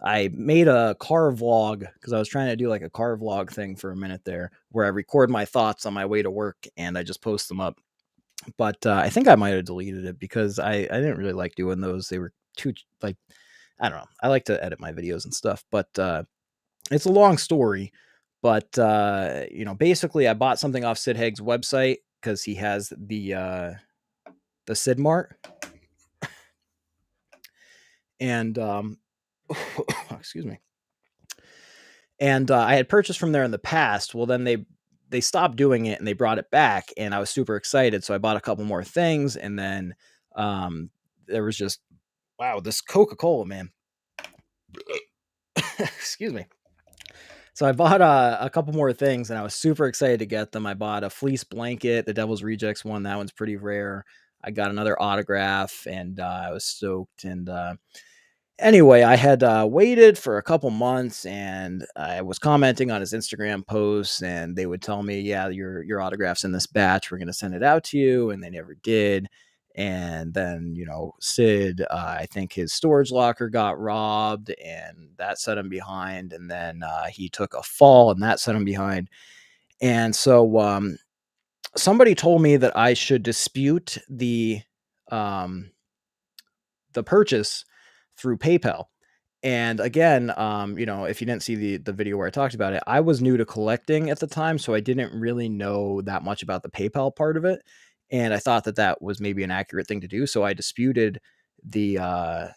I made a car vlog because I was trying to do like a car vlog thing for a minute there, where I record my thoughts on my way to work and I just post them up. But I think I might have deleted it because I didn't really like doing those. They were too like, I don't know. I like to edit my videos and stuff, but it's a long story. But basically, I bought something off Sid Haig's website because he has the Sid Mart, and excuse me. And I had purchased from there in the past. Well, then they stopped doing it and they brought it back, and I was super excited. So I bought a couple more things, and then there was just wow, this Coca-Cola, man. Excuse me. So I bought a couple more things, and I was super excited to get them. I bought a fleece blanket, the Devil's Rejects one. That one's pretty rare. I got another autograph, and I was stoked. And anyway, I had waited for a couple months, and I was commenting on his Instagram posts, and they would tell me, "Yeah, your autograph's in this batch. We're gonna send it out to you," and they never did. And then, Sid, I think his storage locker got robbed, and that set him behind. And then he took a fall, and that set him behind. And so somebody told me that I should dispute um, the purchase through PayPal. And again, if you didn't see the video where I talked about it, I was new to collecting at the time, so I didn't really know that much about the PayPal part of it, and I thought that was maybe an accurate thing to do, so I disputed the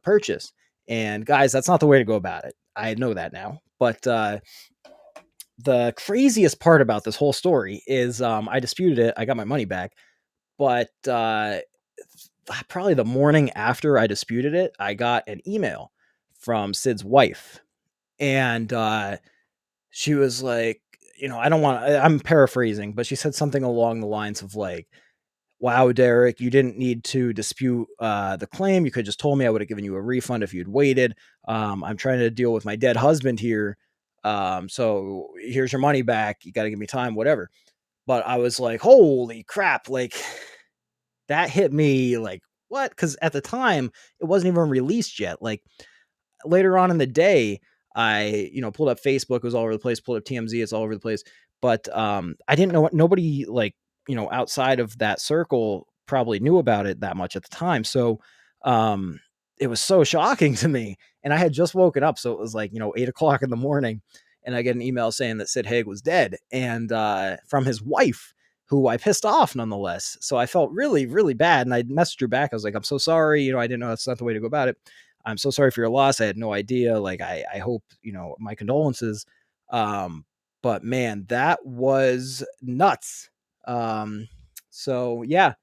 purchase. And guys, that's not the way to go about it. I know that now, but the craziest part about this whole story is I disputed it. I got my money back, but probably the morning after I disputed it, I got an email from Sid's wife, and she was like, I don't want. I'm paraphrasing, but she said something along the lines of like, "Wow, Derek, you didn't need to dispute the claim. You could just told me. I would have given you a refund if you'd waited. I'm trying to deal with my dead husband here, so here's your money back. You got to give me time, whatever." But I was like, "Holy crap!" Like that hit me like what? Because at the time it wasn't even released yet. Like later on in the day, I pulled up Facebook, it was all over the place. Pulled up TMZ, it's all over the place. but I didn't know what nobody like, outside of that circle probably knew about it that much at the time. So um it was so shocking to me. And I had just woken up, so it was like, 8 o'clock in the morning, and I get an email saying that Sid Haig was dead, and from his wife, who I pissed off nonetheless. So I felt really, really bad. And I messaged her back. I was like, I'm so sorry. I didn't know that's not the way to go about it. I'm so sorry for your loss. I had no idea. Like, I hope, my condolences. Um, but man, that was nuts. Um, so yeah,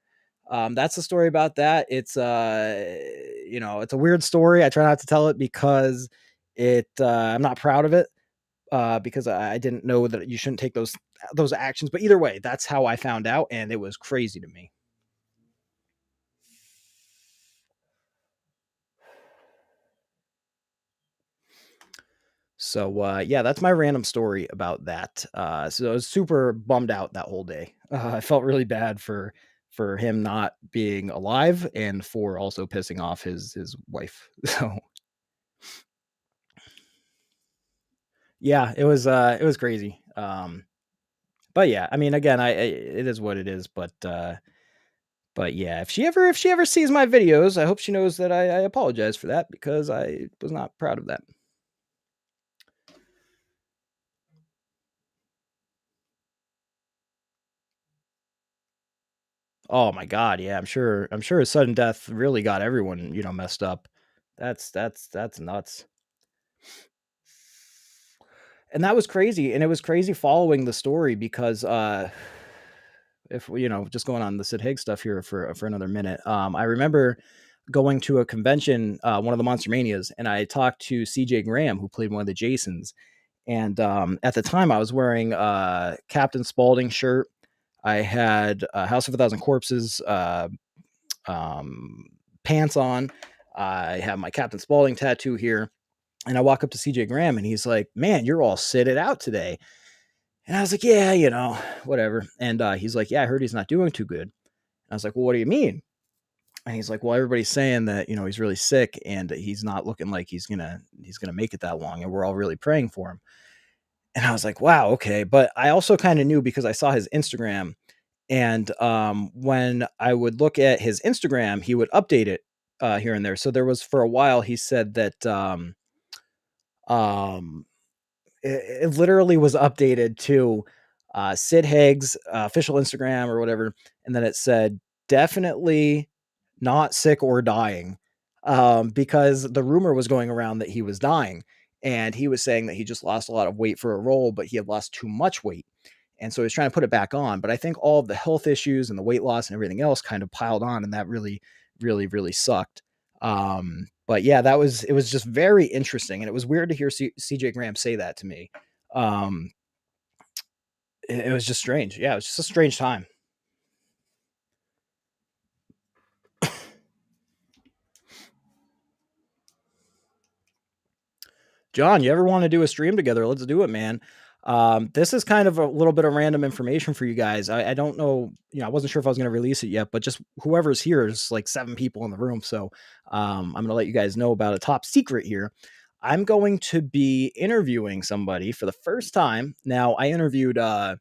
that's the story about that. It's a weird story. I try not to tell it because I'm not proud of it, because I didn't know that you shouldn't take those actions. But either way, that's how I found out, and it was crazy to me. So yeah, that's my random story about that. So I was super bummed out that whole day. I felt really bad for him not being alive, and for also pissing off his wife. So yeah, it was crazy. But yeah, I mean, again, it is what it is. But yeah, if she ever sees my videos, I hope she knows that I apologize for that, because I was not proud of that. Oh my god, yeah, I'm sure his sudden death really got everyone, messed up. That's nuts. And that was crazy, and it was crazy following the story, because if just going on the Sid Haig stuff here for another minute. I remember going to a convention, one of the Monster Manias, and I talked to CJ Graham, who played one of the Jasons. And at the time, I was wearing a Captain Spaulding shirt. I had House of a Thousand Corpses um, pants on. I have my Captain Spaulding tattoo here. And I walk up to CJ Graham, and he's like, "Man, you're all sitted out today." And I was like, "Yeah, whatever." And he's like, "Yeah, I heard he's not doing too good." And I was like, "Well, what do you mean?" And he's like, "Well, everybody's saying that, he's really sick, and he's not looking like he's gonna make it that long, and we're all really praying for him." And I was like, "Wow, okay." But I also kind of knew, because I saw his Instagram, and when I would look at his Instagram, he would update it here and there. So there was, for a while, he said that um, it literally was updated to Sid Haig's official Instagram or whatever, and then it said, "Definitely not sick or dying," because the rumor was going around that he was dying, and he was saying that he just lost a lot of weight for a role, but he had lost too much weight, and so he's trying to put it back on. But I think all of the health issues and the weight loss and everything else kind of piled on, and that really, really, really sucked. But yeah, it was just very interesting, and it was weird to hear CJ Graham say that to me. Um, it was just strange. Yeah, it was just a strange time. John, you ever want to do a stream together? Let's do it, man. This is kind of a little bit of random information for you guys. I don't know, I wasn't sure if I was going to release it yet, but just whoever's here is like 7 people in the room. So I'm going to let you guys know about a top secret here. I'm going to be interviewing somebody for the first time. Now, I interviewed the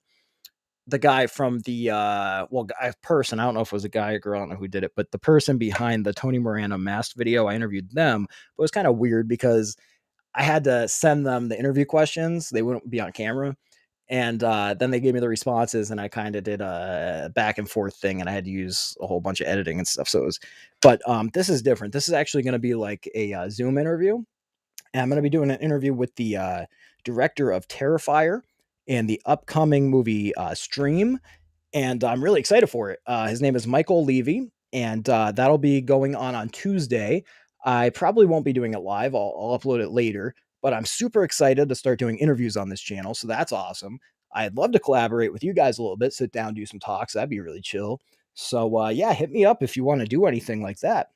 guy from the person. I don't know if it was a guy or girl. I don't know who did it, but the person behind the Tony Morano masked video, I interviewed them. But it was kind of weird, because I had to send them the interview questions. They wouldn't be on camera. And then they gave me the responses, and I kind of did a back and forth thing, and I had to use a whole bunch of editing and stuff. So it was, but this is different. This is actually going to be like a Zoom interview. And I'm going to be doing an interview with the director of Terrifier and the upcoming movie Stream, and I'm really excited for it. His name is Michael Levy, and that'll be going on Tuesday. I probably won't be doing it live. I'll upload it later, but I'm super excited to start doing interviews on this channel, so that's awesome. I'd love to collaborate with you guys a little bit, sit down, do some talks. That'd be really chill. So yeah, hit me up if you want to do anything like that.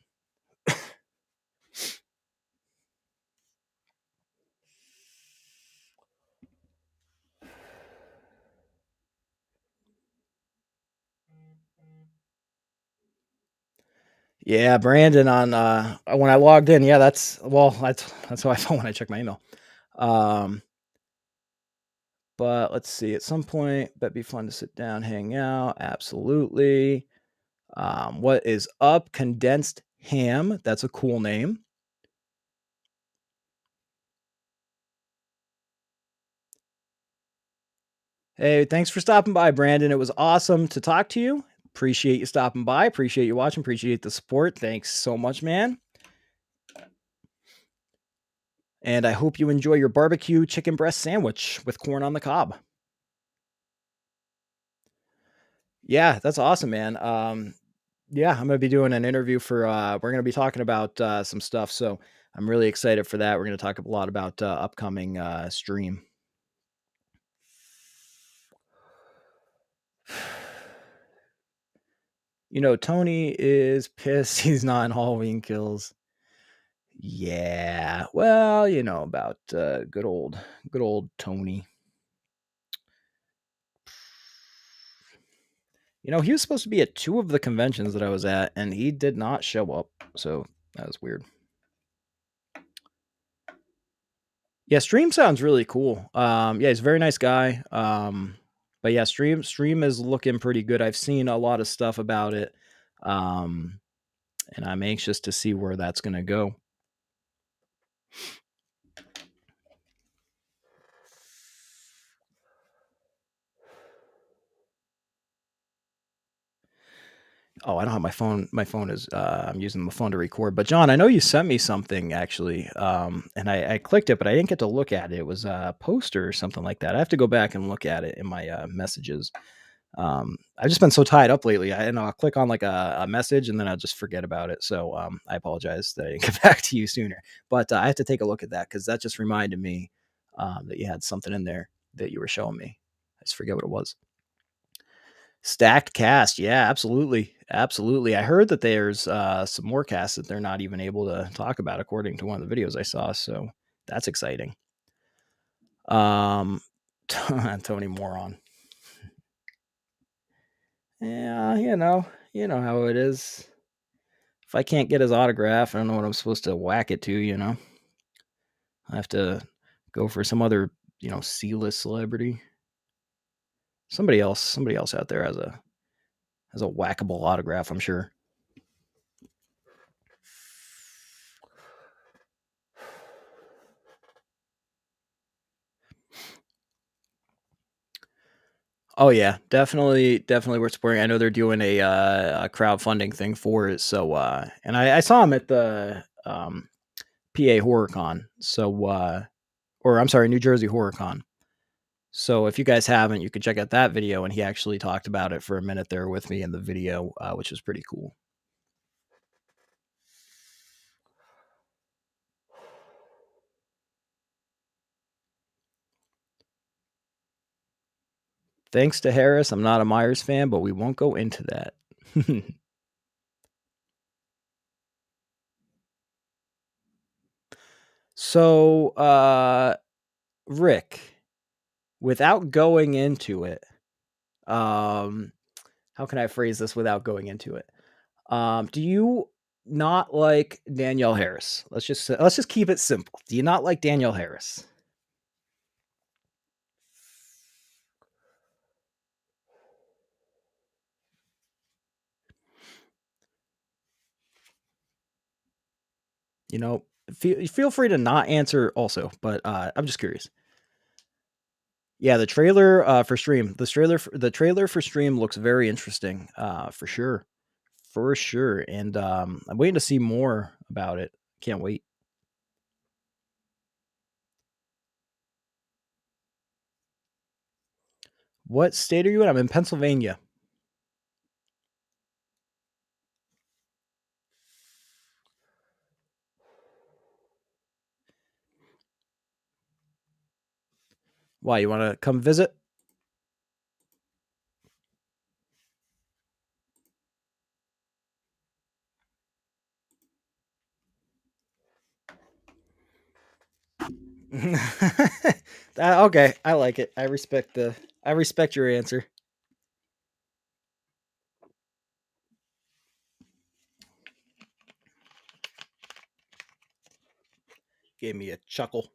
Yeah, Brandon on when I logged in. Yeah, that's how I felt when I checked my email. Um But let's see, at some point, that'd be fun to sit down, hang out. Absolutely. What is up? Condensed ham. That's a cool name. Hey, thanks for stopping by, Brandon. It was awesome to talk to you. Appreciate you stopping by. Appreciate you watching. Appreciate the support. Thanks so much, man. And I hope you enjoy your barbecue chicken breast sandwich with corn on the cob. Yeah, that's awesome, man. Yeah, I'm gonna be doing an interview for. We're gonna be talking about some stuff, so I'm really excited for that. We're gonna talk a lot about upcoming stream. You know, Tony is pissed he's not in Halloween Kills. Yeah, well, you know about good old Tony. You know, he was supposed to be at two of the conventions that I was at, and he did not show up. So that was weird. Yeah, Stream sounds really cool. Yeah, he's a very nice guy. But yeah, Stream is looking pretty good. I've seen a lot of stuff about it. Um, and I'm anxious to see where that's gonna go. Oh, I don't have my phone. My phone is I'm using my phone to record. But John, I know you sent me something actually. And I clicked it, but I didn't get to look at it. It was a poster or something like that. I have to go back and look at it in my messages. I've just been so tied up lately. I'll click on like a message and then I'll just forget about it. So I apologize that I didn't get back to you sooner. But I have to take a look at that because that just reminded me that you had something in there that you were showing me. I just forget what it was. Stacked cast, yeah, absolutely, absolutely. I heard that there's some more casts that they're not even able to talk about, according to one of the videos I saw. So that's exciting. Um, Tony Moron. Yeah, you know how it is. If I can't get his autograph, I don't know what I'm supposed to whack it to. I have to go for some other, C-list celebrity. Somebody else out there has a whackable autograph, I'm sure. Oh yeah, definitely worth supporting. I know they're doing a crowdfunding thing for it. So and I saw him at the PA HorrorCon. So or I'm sorry, New Jersey HorrorCon. So if you guys haven't, you could check out that video, and he actually talked about it for a minute there with me in the video, which was pretty cool. Thanks to Harris, I'm not a Myers fan, but we won't go into that. So, Rick, without going into it, um, how can I phrase this without going into it? Do you not like Danielle Harris? Let's just keep it simple. Do you not like Danielle Harris? You know, feel free to not answer also, but I'm just curious. Yeah, the trailer for Stream, the trailer for Stream looks very interesting, for sure. And I'm waiting to see more about it. Can't wait. What state are you in? I'm in Pennsylvania. Why, you want to come visit? Okay, I like it. I respect your answer. Gave me a chuckle.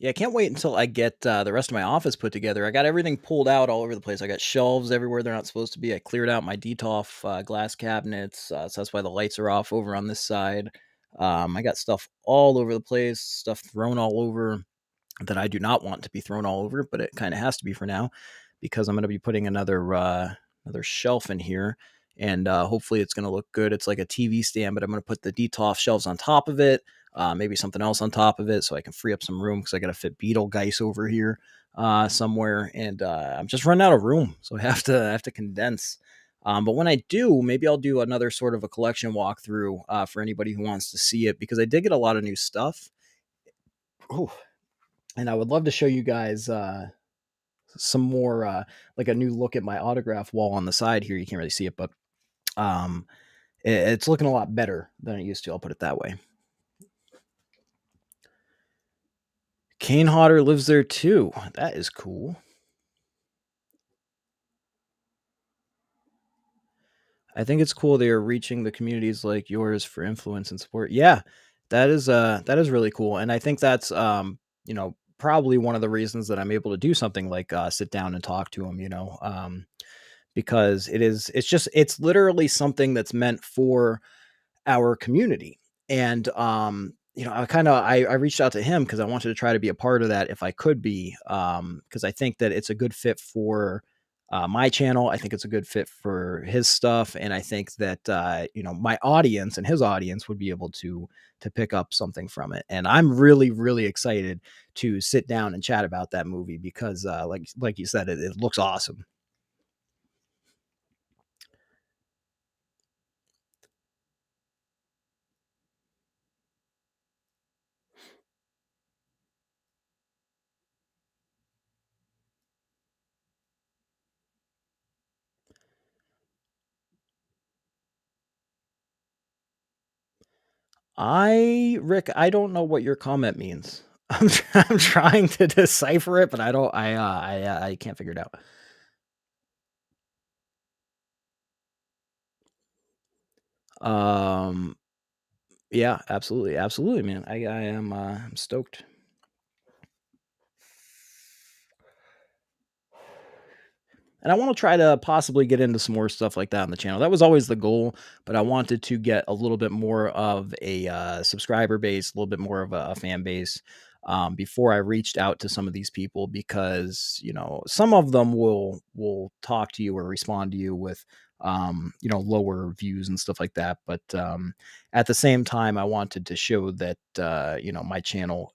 Yeah, I can't wait until I get the rest of my office put together. I got everything pulled out all over the place. I got shelves everywhere they're not supposed to be. I cleared out my DETOF glass cabinets, so that's why the lights are off over on this side. I got stuff all over the place, stuff thrown all over that I do not want to be thrown all over, but it kind of has to be for now because I'm going to be putting another shelf in here, and hopefully it's going to look good. It's like a TV stand, but I'm going to put the DETOF shelves on top of it, maybe something else on top of it, so I can free up some room because I got to fit Beetlejuice over here somewhere, and I'm just running out of room, so I have to condense. But when I do, maybe I'll do another sort of a collection walkthrough for anybody who wants to see it because I did get a lot of new stuff. Oh, and I would love to show you guys some more like a new look at my autograph wall on the side here. You can't really see it, but um, it's looking a lot better than it used to. I'll put it that way. Kane Hodder lives there too. That is cool. I think it's cool they are reaching the communities like yours for influence and support. Yeah, that is really cool, and I think that's probably one of the reasons that I'm able to do something like sit down and talk to them. Because it's literally something that's meant for our community. And I reached out to him because I wanted to try to be a part of that if I could be, because I think that it's a good fit for my channel. I think it's a good fit for his stuff, and I think that my audience and his audience would be able to pick up something from it. And I'm really really excited to sit down and chat about that movie because like you said, it looks awesome. I don't know what your comment means. I'm trying to decipher it, but I don't I can't figure it out. Um, yeah, absolutely, absolutely, man. I am I'm stoked. And I want to try to possibly get into some more stuff like that on the channel. That was always the goal, but I wanted to get a little bit more of a subscriber base, a little bit more of a fan base before I reached out to some of these people because some of them will talk to you or respond to you with lower views and stuff like that. But at the same time, I wanted to show that my channel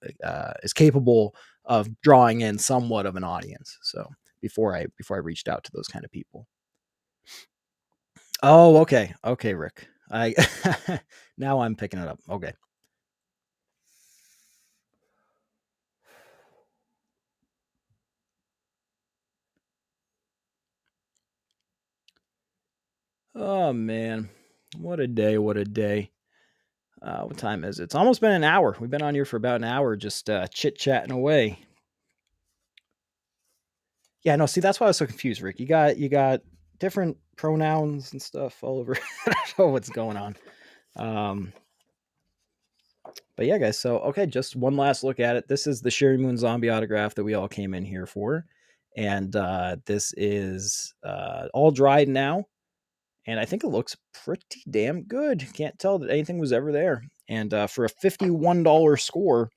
is capable of drawing in somewhat of an audience. So before I reached out to those kind of people. Oh, okay. Okay, Rick. I now I'm picking it up. Okay. Oh man. What a day, what a day. What time is it? It's almost been an hour. We've been on here for about an hour just chit-chatting away. Yeah, no, see that's why I was so confused, Rick. You got different pronouns and stuff all over. I don't know what's going on. Um But yeah, guys. So okay, just one last look at it. This is the Sherri Moon Zombie autograph that we all came in here for, and this is all dried now, and I think it looks pretty damn good. Can't tell that anything was ever there. And for a $51 score,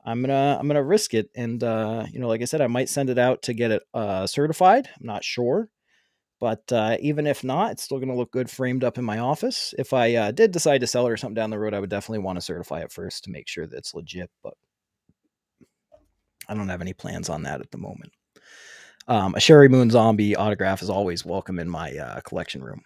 I'm gonna risk it. And like I said, I might send it out to get it certified. I'm not sure. But even if not, it's still going to look good framed up in my office. If I did decide to sell it or something down the road, I would definitely want to certify it first to make sure that it's legit. But I don't have any plans on that at the moment. A Sherri Moon Zombie autograph is always welcome in my collection room.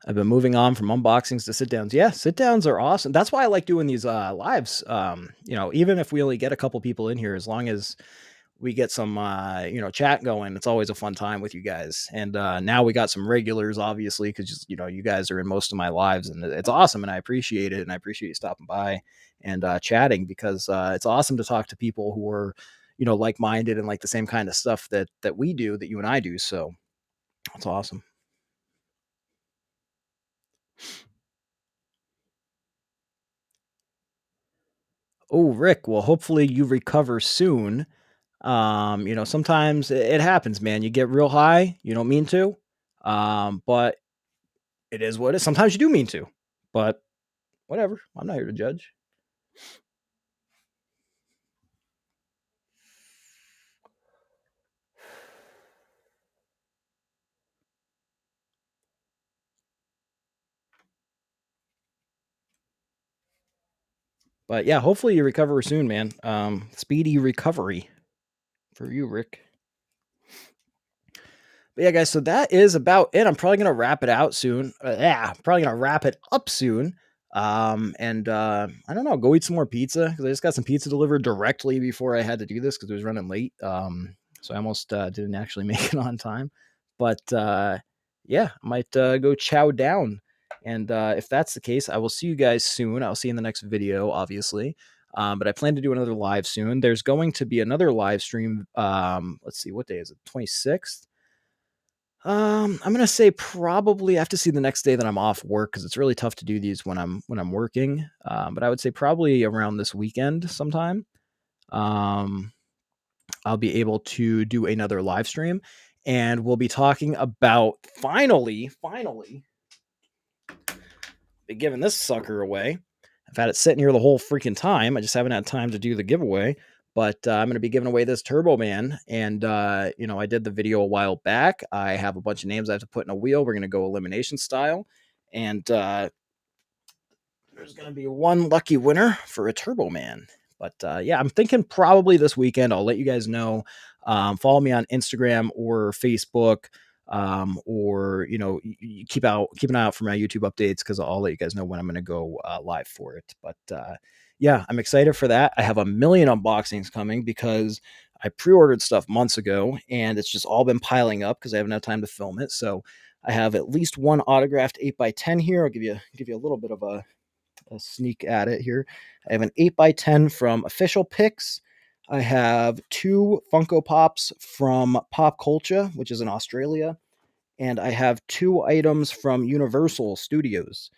I've been moving on from unboxings to sit downs. Yeah, sit downs are awesome. That's why I like doing these lives. Even if we only get a couple people in here, as long as we get some chat going, it's always a fun time with you guys. And now we got some regulars obviously because you guys are in most of my lives, and it's awesome, and I appreciate it, and I appreciate you stopping by and chatting because it's awesome to talk to people who are like-minded and like the same kind of stuff that we do, that you and I do. So it's awesome. Oh, Rick, well, hopefully you recover soon. Sometimes it happens, man. You get real high, you don't mean to. But it is what it is. Sometimes you do mean to, but whatever. I'm not here to judge. But yeah, hopefully you recover soon, man. Speedy recovery for you, Rick. But yeah, guys, so that is about it. I'm probably gonna wrap it out soon. Probably gonna wrap it up soon. And I don't know, go eat some more pizza because I just got some pizza delivered directly before I had to do this because it was running late. So I almost didn't actually make it on time. But yeah, I might go chow down. And if that's the case, I will see you guys soon. I'll see you in the next video, obviously. But I plan to do another live soon. There's going to be another live stream. Let's see, what day is it? 26th. I'm gonna say probably I have to see the next day that I'm off work because it's really tough to do these when I'm working. But I would say probably around this weekend sometime. Um, I'll be able to do another live stream, and we'll be talking about finally be giving this sucker away. I've had it sitting here the whole freaking time. I just haven't had time to do the giveaway. But I'm going to be giving away this Turbo Man. And, I did the video a while back. I have a bunch of names I have to put in a wheel. We're going to go elimination style. And there's going to be one lucky winner for a Turbo Man. But yeah, I'm thinking probably this weekend. I'll let you guys know. Follow me on Instagram or Facebook, or keep an eye out for my YouTube updates because I'll let you guys know when I'm going to go live for it. But yeah, I'm excited for that. I have a million unboxings coming because I pre-ordered stuff months ago and it's just all been piling up because I haven't had time to film it. So I have at least one autographed 8x10 here. I'll give you a little bit of a sneak at it here. I have an 8x10 from Official Picks. I have two Funko Pops from Pop Culture, which is in Australia. And I have two items from Universal Studios.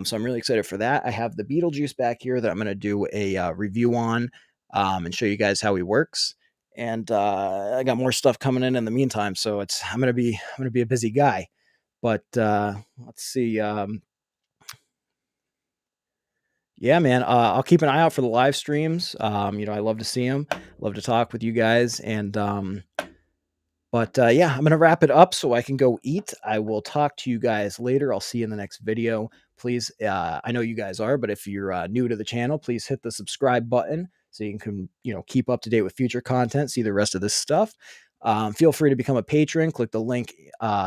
So I'm really excited for that. I have the Beetlejuice back here that I'm going to do a review on, and show you guys how he works. And I got more stuff coming in the meantime, so I'm gonna be a busy guy. But let's see. Yeah, man. I'll keep an eye out for the live streams. I love to see them, love to talk with you guys, and but yeah, I'm gonna wrap it up so I can go eat. I will talk to you guys later. I'll see you in the next video. Please, I know you guys are, but if you're new to the channel, please hit the subscribe button so you can keep up to date with future content, see the rest of this stuff. Feel free to become a patron. Click the link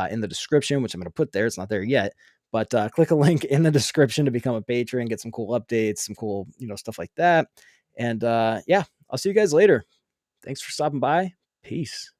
in the description, which I'm going to put there. It's not there yet, but click a link in the description to become a patron, get some cool updates, some cool stuff like that. And yeah, I'll see you guys later. Thanks for stopping by. Peace.